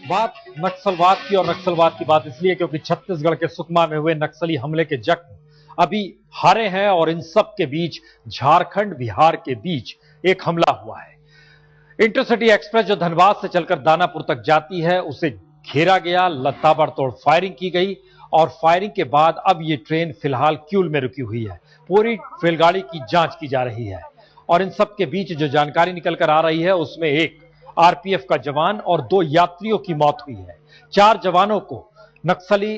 बात नक्सलवाद की, और नक्सलवाद की बात इसलिए क्योंकि छत्तीसगढ़ के सुकमा में हुए नक्सली हमले के जख्म अभी हरे हैं, और इन सब के बीच झारखंड बिहार के बीच एक हमला हुआ है। इंटरसिटी एक्सप्रेस जो धनबाद से चलकर दानापुर तक जाती है, उसे घेरा गया, ताबड़तोड़ फायरिंग की गई, और फायरिंग के बाद अब ये ट्रेन फिलहाल क्यूल में रुकी हुई है। पूरी रेलगाड़ी की जांच की जा रही है, और इन सब के बीच जो जानकारी निकलकर आ रही है उसमें एक आरपीएफ का जवान और 2 यात्रियों की मौत हुई है। 4 जवानों को नक्सली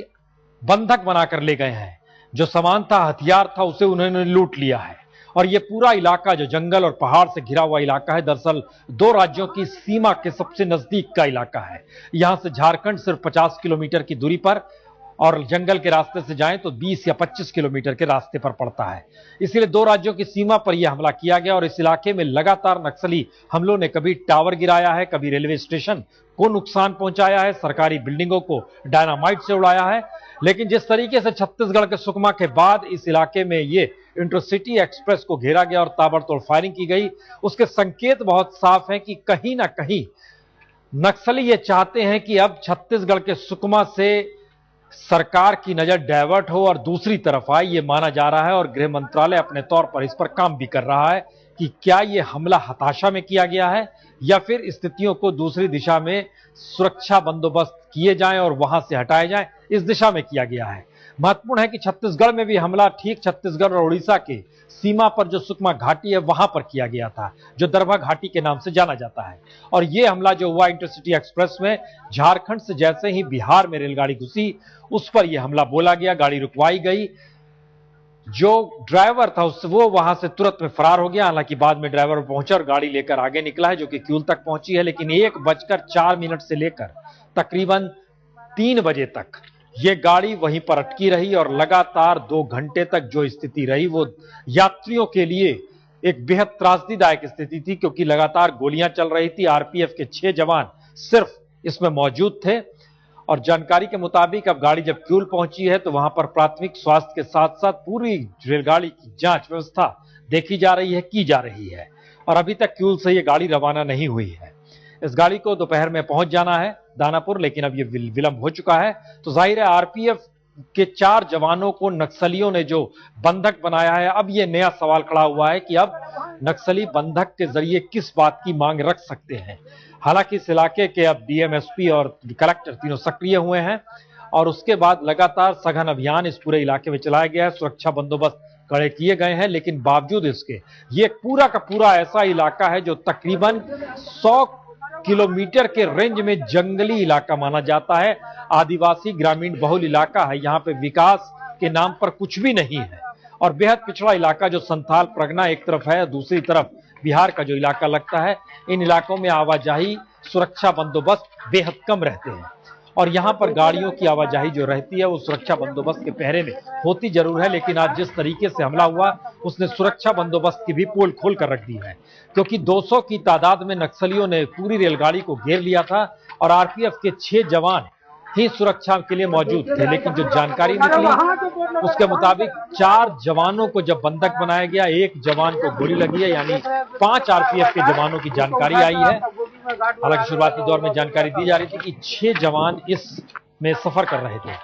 बंधक बनाकर ले गए हैं। जो सामान था, हथियार था, उसे उन्होंने लूट लिया है। और यह पूरा इलाका जो जंगल और पहाड़ से घिरा हुआ इलाका है, दरअसल 2 राज्यों की सीमा के सबसे नजदीक का इलाका है। यहां से झारखंड सिर्फ 50 किलोमीटर की दूरी पर, और जंगल के रास्ते से जाएं तो 20 या 25 किलोमीटर के रास्ते पर पड़ता है। इसलिए 2 राज्यों की सीमा पर यह हमला किया गया, और इस इलाके में लगातार नक्सली हमलों ने कभी टावर गिराया है, कभी रेलवे स्टेशन को नुकसान पहुंचाया है, सरकारी बिल्डिंगों को डायनामाइट से उड़ाया है। लेकिन जिस तरीके से छत्तीसगढ़ के सुकमा के बाद इस इलाके में ये इंटरसिटी एक्सप्रेस को घेरा गया और ताबड़तोड़ फायरिंग की गई, उसके संकेत बहुत साफ हैं कि कहीं ना कहीं नक्सली ये चाहते हैं कि अब छत्तीसगढ़ के सुकमा से सरकार की नजर डायवर्ट हो और दूसरी तरफ आए। ये माना जा रहा है, और गृह मंत्रालय अपने तौर पर इस पर काम भी कर रहा है कि क्या यह हमला हताशा में किया गया है, या फिर स्थितियों को दूसरी दिशा में सुरक्षा बंदोबस्त किए जाएं और वहां से हटाए जाएं, इस दिशा में किया गया है। महत्वपूर्ण है कि छत्तीसगढ़ में भी हमला ठीक छत्तीसगढ़ और उड़ीसा के सीमा पर जो सुकमा घाटी है वहां पर किया गया था, जो दरभा घाटी के नाम से जाना जाता है। और यह हमला जो हुआ इंटरसिटी एक्सप्रेस में, झारखंड से जैसे ही बिहार में रेलगाड़ी घुसी, उस पर यह हमला बोला गया, गाड़ी रुकवाई गई। जो ड्राइवर था वो वहां से तुरंत में फरार हो गया। हालांकि बाद में ड्राइवर पहुंचा और गाड़ी लेकर आगे निकला है, जो कि क्यूल तक पहुंची है। लेकिन 1:04 से लेकर तकरीबन 3 बजे तक यह गाड़ी वहीं पर अटकी रही, और लगातार 2 घंटे तक जो स्थिति रही वो यात्रियों के लिए एक बेहद त्रासदीदायक स्थिति थी, क्योंकि लगातार गोलियां चल रही थी। आरपीएफ के 6 जवान सिर्फ इसमें मौजूद थे, और जानकारी के मुताबिक अब गाड़ी जब क्यूल पहुंची है तो वहां पर प्राथमिक स्वास्थ्य के साथ साथ पूरी रेलगाड़ी की जांच व्यवस्था देखी जा रही है, की जा रही है। और अभी तक क्यूल से यह गाड़ी रवाना नहीं हुई है। इस गाड़ी को दोपहर में पहुंच जाना है दानापुर, लेकिन अब यह विलंब हो चुका है। तो जाहिर है आरपीएफ के 4 जवानों को नक्सलियों ने जो बंधक बनाया है, अब यह नया सवाल खड़ा हुआ है कि अब नक्सली बंधक के जरिए किस बात की मांग रख सकते हैं। हालांकि इस इलाके के अब डीएम, एसपी और कलेक्टर तीनों सक्रिय हुए हैं, और उसके बाद लगातार सघन अभियान इस पूरे इलाके में चलाया गया है। सुरक्षा बंदोबस्त कड़े किए गए हैं, लेकिन बावजूद इसके ये पूरा का पूरा ऐसा इलाका है जो तकरीबन 100 किलोमीटर के रेंज में जंगली इलाका माना जाता है। आदिवासी ग्रामीण बहुल इलाका है। यहाँ पे विकास के नाम पर कुछ भी नहीं है, और बेहद पिछड़ा इलाका जो संथाल परगना एक तरफ है, दूसरी तरफ बिहार का जो इलाका लगता है। इन इलाकों में आवाजाही, सुरक्षा बंदोबस्त बेहद कम रहते हैं, और यहां पर गाड़ियों की आवाजाही जो रहती है वो सुरक्षा बंदोबस्त के पहरे में होती जरूर है। लेकिन आज जिस तरीके से हमला हुआ, उसने सुरक्षा बंदोबस्त की भी पोल खोल कर रख दी है, क्योंकि 200 की तादाद में नक्सलियों ने पूरी रेलगाड़ी को घेर लिया था, और आरपीएफ के 6 जवान ही सुरक्षा के लिए मौजूद थे। लेकिन जो जानकारी निकली उसके मुताबिक 4 जवानों को जब बंधक बनाया गया, 1 जवान को गोली लगी है, यानी 5 आरपीएफ के जवानों की जानकारी आई है। हालांकि शुरुआती दौर में जानकारी दी जा रही थी कि 6 जवान इसमें सफर कर रहे थे।